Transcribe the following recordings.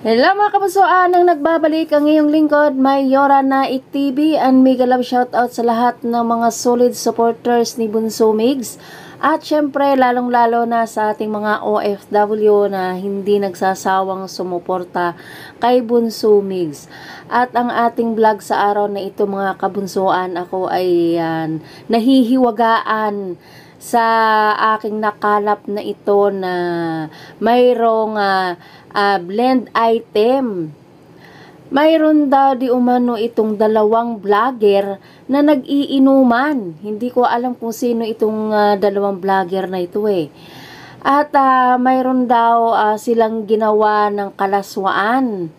Hello mga kapusoan, ang nagbabalik ang iyong lingkod, Mayora Naik TV, and mega love shoutout sa lahat ng mga solid supporters ni Bunso Migs. At syempre, lalong-lalo na sa ating mga OFW na hindi nagsasawang sumuporta kay Bunso Migs. At ang ating vlog sa araw na ito mga kabunsuan, ako ay nahihiwagaan sa aking nakalap na ito na mayroong blend item. Mayroon daw di umano itong dalawang vlogger na nag-iinuman. Hindi ko alam kung sino itong dalawang vlogger na ito eh. At mayroon daw silang ginawa ng kalaswaan.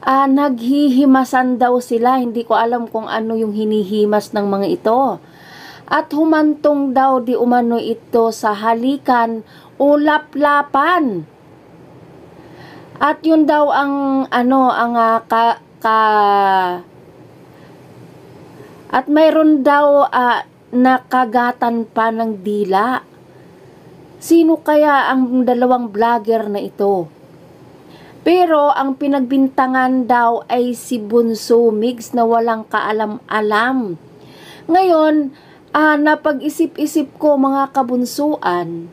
Naghihimasan daw sila. Hindi ko alam kung ano yung hinihimas ng mga ito. At humantong daw di umano ito sa halikan o laplapan. At yun daw ang at mayroon daw nakagatan pa ng dila. Sino kaya ang dalawang vlogger na ito? Pero ang pinagbintangan daw ay si Bunso Migs na walang kaalam-alam. Ngayon, napag-isip-isip ko mga kabunsuan,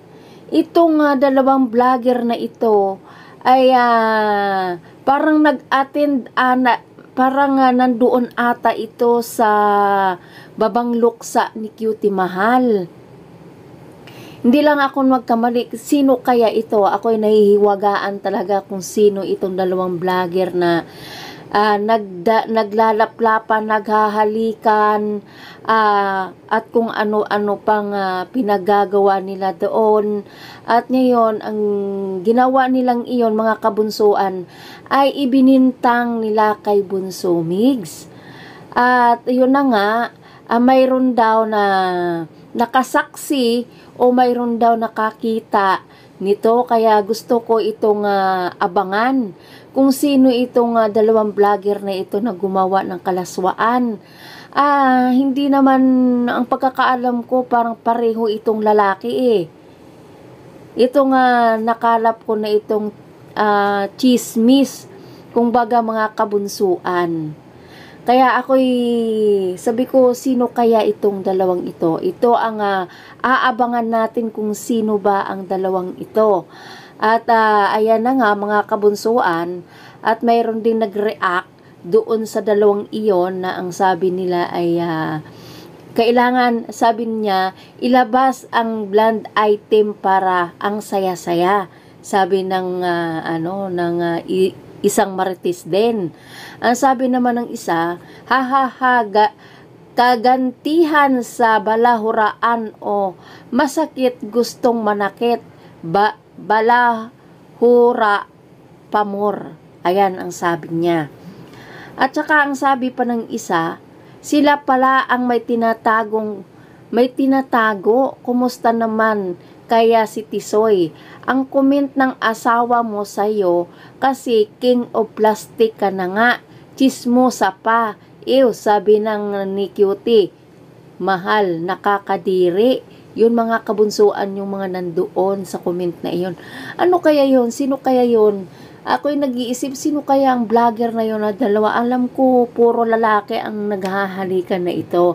itong dalawang vlogger na ito ay parang nag-attend, parang nandoon ata ito sa babang luksa ni Cutie Mahal. Hindi lang ako magkamali, sino kaya ito? Ako ay nahihiwagaan talaga kung sino itong dalawang vlogger na naglalaplapan, naghahalikan, at kung ano-ano pang pinagagawa nila doon. At ngayon, ang ginawa nilang iyon, mga kabunsuan, ay ibinintang nila kay Bunso Migs. At yun na nga, mayroon daw na nakasaksi o mayroon daw nakakita nito, kaya gusto ko itong abangan kung sino itong dalawang vlogger na ito na gumawa ng kalaswaan. Hindi naman, ang pagkakaalam ko, parang pareho itong lalaki eh. Itong nakalap ko na itong chismis, kung baga mga kabunsuan. Kaya ako'y sabi ko, sino kaya itong dalawang ito? Ito ang aabangan natin kung sino ba ang dalawang ito. At ayan na nga mga kabunsuan, at mayroon din nag-react doon sa dalawang iyon na ang sabi nila ay kailangan, sabi niya, ilabas ang blend item para ang saya-saya. Sabi ng isang marites din. Ang sabi naman ng isa, kagantihan sa balahuraan o masakit gustong manakit, balahura pamor. Ayan ang sabi niya. At saka ang sabi pa ng isa, sila pala ang may tinatago, kumusta naman kaya si Tisoy? Ang comment ng asawa mo sa'yo kasi king of plastic ka na nga, chismosa pa. Sabi ng ni Cutie Mahal, nakakadiri. Yun mga kabunsuan, yung mga nandoon sa comment na iyon. Ano kaya yun? Sino kaya yun? Ako'y nag-iisip, sino kaya ang vlogger na yun na dalawa? Alam ko, puro lalaki ang naghahalikan na ito.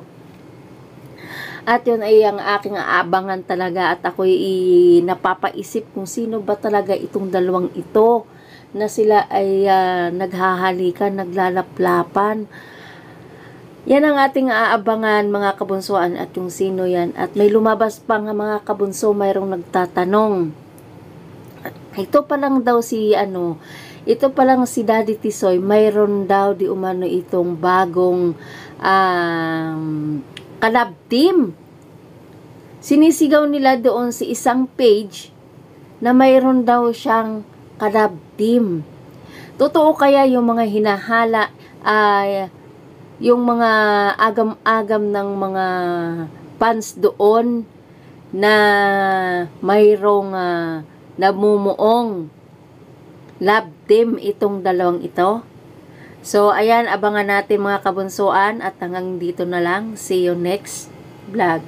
At yun ay ang aking aabangan talaga, at ako'y napapaisip kung sino ba talaga itong dalawang ito na sila ay naghahalikan, naglalaplapan. Yan ang ating aabangan mga kabunsuan, at yung sino yan. At may lumabas pa nga mga kabunso, mayroong nagtatanong. Ito pa lang daw ito pa lang si Daddy Tisoy, mayroon daw di umano itong bagong collab team. Sinisigaw nila doon sa isang page na mayroon daw siyang collab team. Totoo kaya yung mga hinahala, yung mga agam-agam ng mga fans doon na mayroong namumuong love team itong dalawang ito? So, ayan, abangan natin mga kabunsuan, at hanggang dito na lang. See you next vlog.